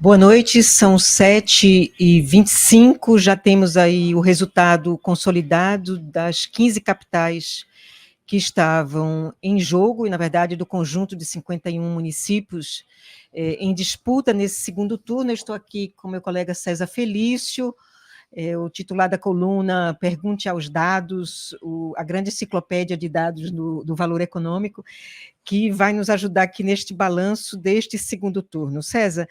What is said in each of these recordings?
Boa noite, são 7h25, já temos aí o resultado consolidado das 15 capitais que estavam em jogo, e na verdade do conjunto de 51 municípios em disputa nesse segundo turno. Eu estou aqui com meu colega César Felício, o titular da coluna Pergunte aos Dados, a grande enciclopédia de dados do valor econômico, que vai nos ajudar aqui neste balanço deste segundo turno. César,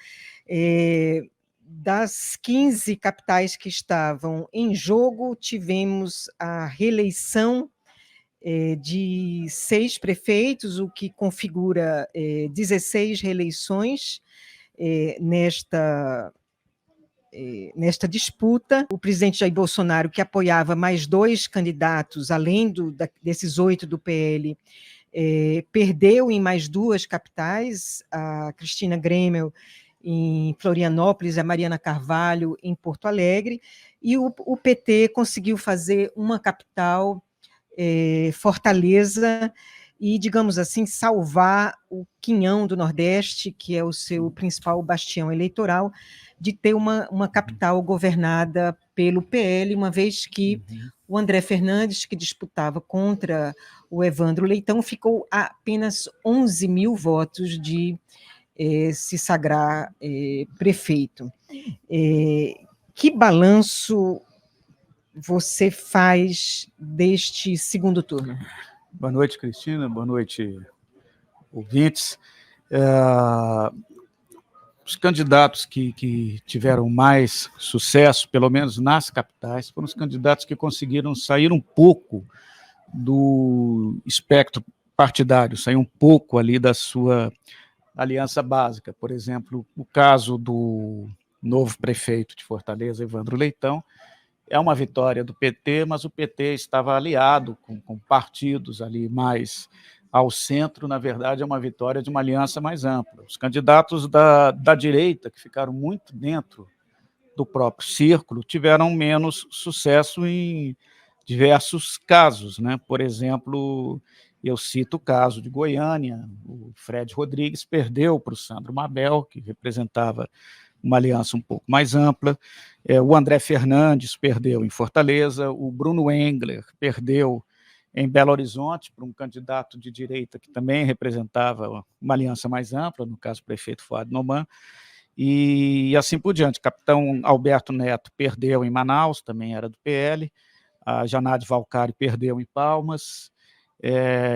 das 15 capitais que estavam em jogo, tivemos a reeleição de 6 prefeitos, o que configura 16 reeleições nesta disputa. O presidente Jair Bolsonaro, que apoiava mais 2 candidatos, além desses 8 do PL, perdeu em mais 2 capitais, a Cristina Grêmio em Florianópolis, a Mariana Carvalho em Porto Alegre, e o PT conseguiu fazer uma capital, Fortaleza, e, digamos assim, salvar o quinhão do Nordeste, que é o seu principal bastião eleitoral, de ter uma capital governada pelo PL, uma vez que o André Fernandes, que disputava contra o Evandro Leitão, ficou a apenas 11 mil votos de se sagrar prefeito. Que balanço você faz deste segundo turno? Boa noite, Cristina. Boa noite, ouvintes. Os candidatos que tiveram mais sucesso, pelo menos nas capitais, foram os candidatos que conseguiram sair um pouco do espectro partidário, sair um pouco ali da sua aliança básica. Por exemplo, o caso do novo prefeito de Fortaleza, Evandro Leitão, é uma vitória do PT, mas o PT estava aliado com partidos ali mais ao centro. Na verdade, é uma vitória de uma aliança mais ampla. Os candidatos da direita, que ficaram muito dentro do próprio círculo, tiveram menos sucesso em diversos casos, né? Por exemplo, eu cito o caso de Goiânia, o Fred Rodrigues perdeu para o Sandro Mabel, que representava uma aliança um pouco mais ampla. O André Fernandes perdeu em Fortaleza, o Bruno Engler perdeu em Belo Horizonte para um candidato de direita que também representava uma aliança mais ampla, no caso o prefeito Fuad Noman, e assim por diante. Capitão Alberto Neto perdeu em Manaus, também era do PL, a Janade Valcari perdeu em Palmas,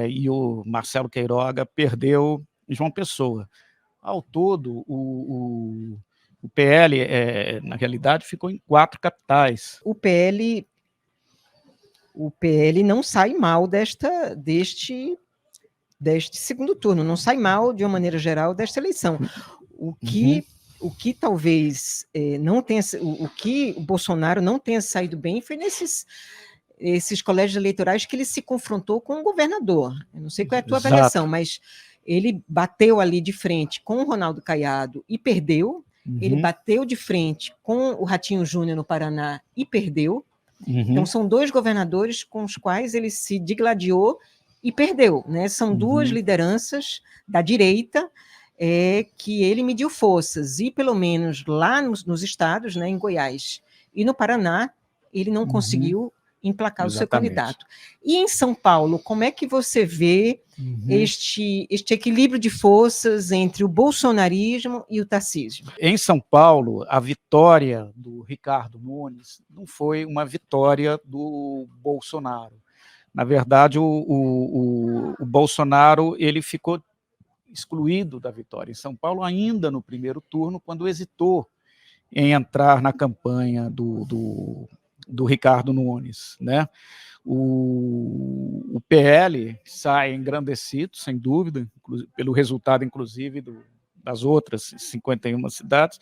e o Marcelo Queiroga perdeu em João Pessoa. Ao todo, o PL, na realidade, ficou em 4 capitais. O PL não sai mal deste segundo turno, não sai mal, de uma maneira geral, desta eleição. O que talvez não tenha, o que o Bolsonaro não tenha saído bem foi esses colégios eleitorais que ele se confrontou com o governador. Eu não sei qual é a tua avaliação, mas ele bateu ali de frente com o Ronaldo Caiado e perdeu. Ele bateu de frente com o Ratinho Júnior no Paraná e perdeu. Então, são 2 governadores com os quais ele se digladiou e perdeu, né? São 2 lideranças da direita que ele mediu forças, e pelo menos lá nos estados, né, em Goiás e no Paraná, ele não conseguiu emplacar o seu candidato. E em São Paulo, como é que você vê este equilíbrio de forças entre o bolsonarismo e o tarcísio? Em São Paulo, a vitória do Ricardo Nunes não foi uma vitória do Bolsonaro. Na verdade, o Bolsonaro ele ficou excluído da vitória em São Paulo ainda no primeiro turno, quando hesitou em entrar na campanha do Ricardo Nunes, né? O PL sai engrandecido, sem dúvida, pelo resultado, inclusive, das outras 51 cidades,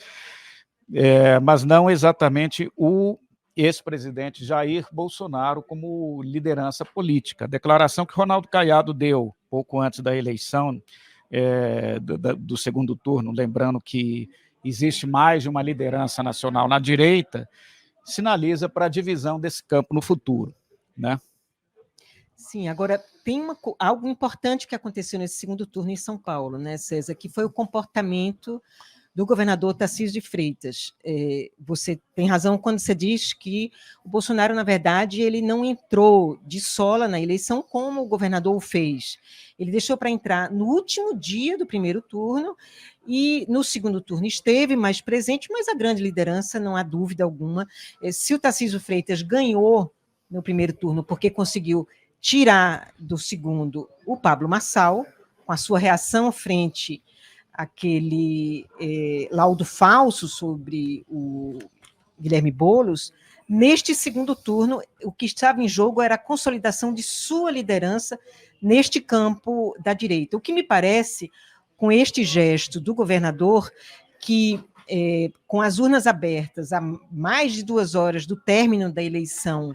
mas não exatamente o ex-presidente Jair Bolsonaro como liderança política. A declaração que Ronaldo Caiado deu pouco antes da eleição do segundo turno, lembrando que existe mais de uma liderança nacional na direita, sinaliza para a divisão desse campo no futuro, né? Sim, agora tem algo importante que aconteceu nesse segundo turno em São Paulo, né, César, que foi o comportamento do governador Tarcísio de Freitas. Você tem razão quando você diz que o Bolsonaro, na verdade, ele não entrou de sola na eleição como o governador o fez. Ele deixou para entrar no último dia do primeiro turno e no segundo turno esteve mais presente, mas a grande liderança, não há dúvida alguma. Se o Tarcísio Freitas ganhou no primeiro turno porque conseguiu tirar do segundo o Pablo Marçal, com a sua reação frente àquele laudo falso sobre o Guilherme Boulos, neste segundo turno, o que estava em jogo era a consolidação de sua liderança neste campo da direita. O que me parece, com este gesto do governador, que com as urnas abertas há mais de 2 horas do término da eleição,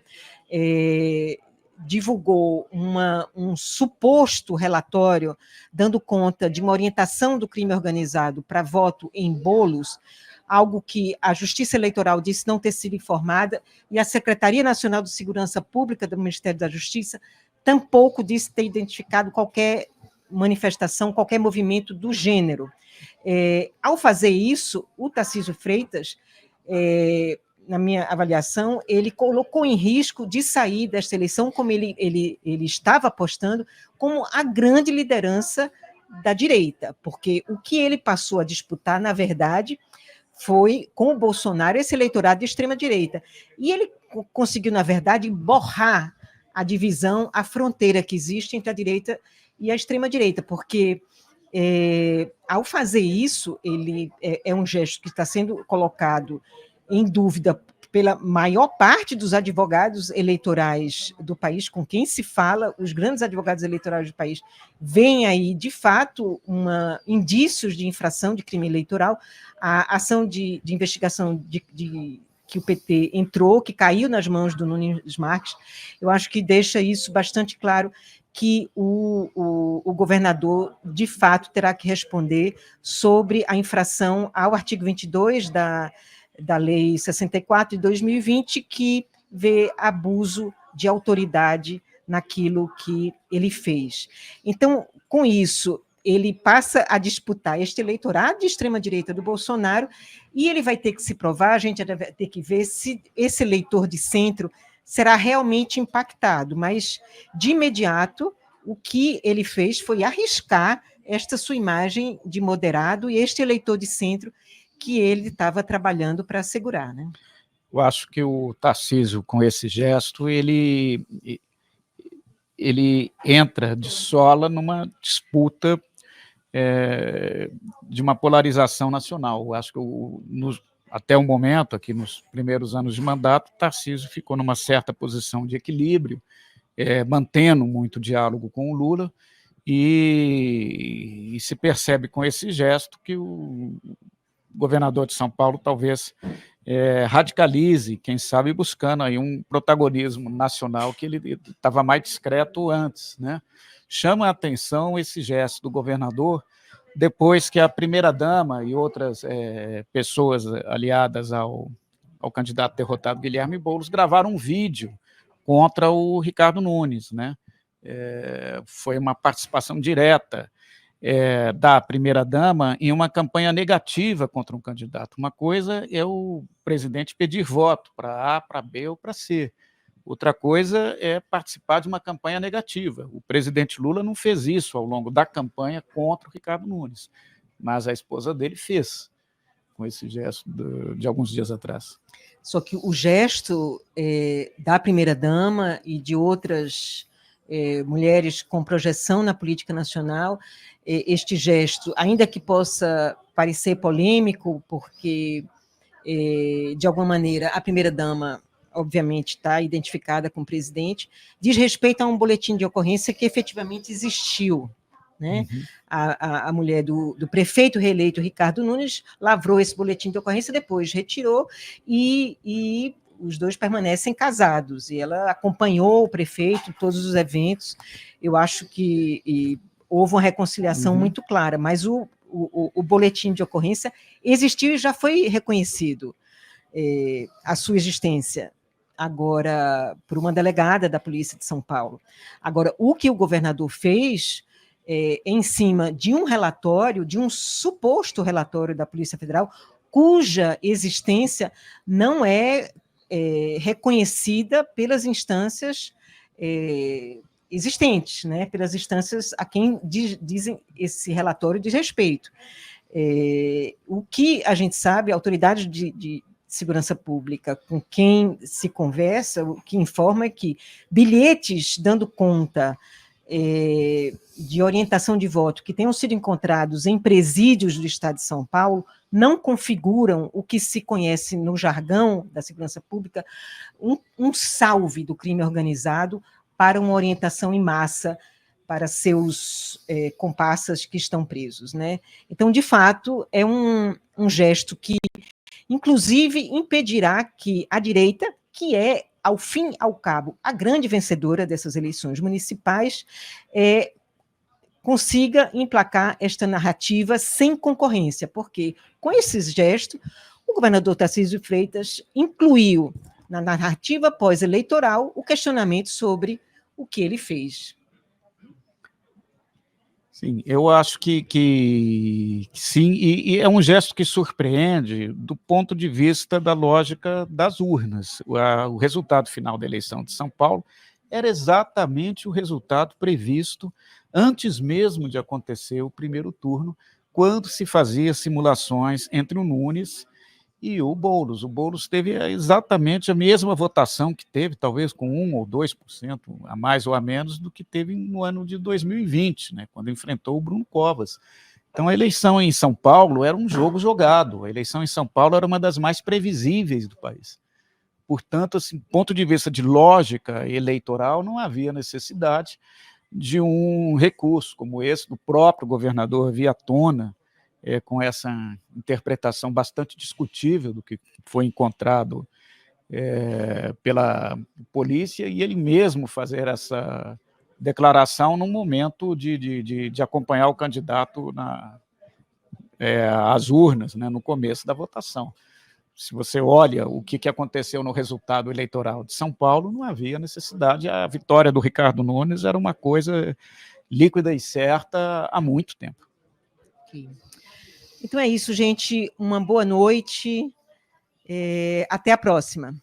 divulgou um suposto relatório dando conta de uma orientação do crime organizado para voto em bolos, algo que a Justiça Eleitoral disse não ter sido informada, e a Secretaria Nacional de Segurança Pública do Ministério da Justiça tampouco disse ter identificado qualquer manifestação, qualquer movimento do gênero. Ao fazer isso, o Tarcísio Freitas, na minha avaliação, ele colocou em risco de sair desta eleição, como ele estava apostando, como a grande liderança da direita, porque o que ele passou a disputar, na verdade, foi com o Bolsonaro esse eleitorado de extrema-direita. E ele conseguiu, na verdade, borrar a divisão, a fronteira que existe entre a direita e a extrema-direita, porque ao fazer isso, ele é um gesto que está sendo colocado em dúvida pela maior parte dos advogados eleitorais do país, com quem se fala, os grandes advogados eleitorais do país veem aí, de fato, indícios de infração de crime eleitoral. A ação de investigação que o PT entrou, que caiu nas mãos do Nunes Marques, eu acho que deixa isso bastante claro, que o governador, de fato, terá que responder sobre a infração ao artigo 22 da Lei 64 de 2020, que vê abuso de autoridade naquilo que ele fez. Então, com isso, ele passa a disputar este eleitorado de extrema-direita do Bolsonaro, e ele vai ter que se provar, a gente vai ter que ver se esse eleitor de centro será realmente impactado, mas, de imediato, o que ele fez foi arriscar esta sua imagem de moderado e este eleitor de centro que ele estava trabalhando para assegurar, né? Eu acho que o Tarcísio, com esse gesto, ele entra de sola numa disputa de uma polarização nacional. Eu acho que até o momento, aqui nos primeiros anos de mandato, Tarcísio ficou numa certa posição de equilíbrio, mantendo muito diálogo com o Lula, e se percebe com esse gesto que o governador de São Paulo talvez radicalize, quem sabe buscando aí um protagonismo nacional que ele estava mais discreto antes, né? Chama a atenção esse gesto do governador, depois que a primeira-dama e outras pessoas aliadas ao candidato derrotado Guilherme Boulos gravaram um vídeo contra o Ricardo Nunes, né? Foi uma participação direta da primeira-dama em uma campanha negativa contra um candidato. Uma coisa é o presidente pedir voto para A, para B ou para C. Outra coisa é participar de uma campanha negativa. O presidente Lula não fez isso ao longo da campanha contra o Ricardo Nunes, mas a esposa dele fez, com esse gesto de alguns dias atrás. Só que o gesto da primeira-dama e de outras mulheres com projeção na política nacional, este gesto, ainda que possa parecer polêmico, porque, de alguma maneira, a primeira-dama, obviamente, está identificada com o presidente, diz respeito a um boletim de ocorrência que efetivamente existiu, né? Uhum. A mulher do prefeito reeleito, Ricardo Nunes, lavrou esse boletim de ocorrência, depois retirou, e os dois permanecem casados, e ela acompanhou o prefeito em todos os eventos. Eu acho que houve uma reconciliação muito clara, mas o boletim de ocorrência existiu e já foi reconhecido a sua existência, agora, por uma delegada da Polícia de São Paulo. Agora, o que o governador fez em cima de um relatório, de um suposto relatório da Polícia Federal, cuja existência não é reconhecida pelas instâncias existentes, né, pelas instâncias a quem dizem esse relatório diz respeito. O que a gente sabe, autoridades de segurança pública com quem se conversa, o que informa é que bilhetes dando conta de orientação de voto que tenham sido encontrados em presídios do Estado de São Paulo não configuram o que se conhece no jargão da segurança pública um salve do crime organizado para uma orientação em massa para seus comparsas que estão presos, né? Então, de fato, é um gesto que, inclusive, impedirá que a direita, que é, ao fim e ao cabo, a grande vencedora dessas eleições municipais, consiga emplacar esta narrativa sem concorrência, porque, com esses gestos, o governador Tarcísio Freitas incluiu na narrativa pós-eleitoral o questionamento sobre o que ele fez. Sim, eu acho que sim, e é um gesto que surpreende do ponto de vista da lógica das urnas. O resultado final da eleição de São Paulo era exatamente o resultado previsto antes mesmo de acontecer o primeiro turno, quando se fazia simulações entre o Nunes e o Boulos. O Boulos teve exatamente a mesma votação que teve, talvez com 1 ou 2% a mais ou a menos do que teve no ano de 2020, né, quando enfrentou o Bruno Covas. Então, a eleição em São Paulo era um jogo jogado. A eleição em São Paulo era uma das mais previsíveis do país. Portanto, assim, do ponto de vista de lógica eleitoral, não havia necessidade de um recurso como esse do próprio governador vir à tona, com essa interpretação bastante discutível do que foi encontrado pela polícia, e ele mesmo fazer essa declaração num momento de acompanhar o candidato às urnas, né, no começo da votação. Se você olha o que aconteceu no resultado eleitoral de São Paulo, não havia necessidade, a vitória do Ricardo Nunes era uma coisa líquida e certa há muito tempo. Então é isso, gente. Uma boa noite. Até a próxima.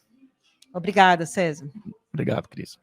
Obrigada, César. Obrigado, Cris.